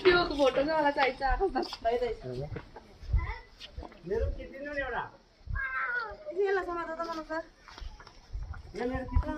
त्यो फोटो चाहिँ मलाई चाहिन्छ आएको मेरो किति न एउटा यसलाई समात त मलाई त यहाँ मेरो किति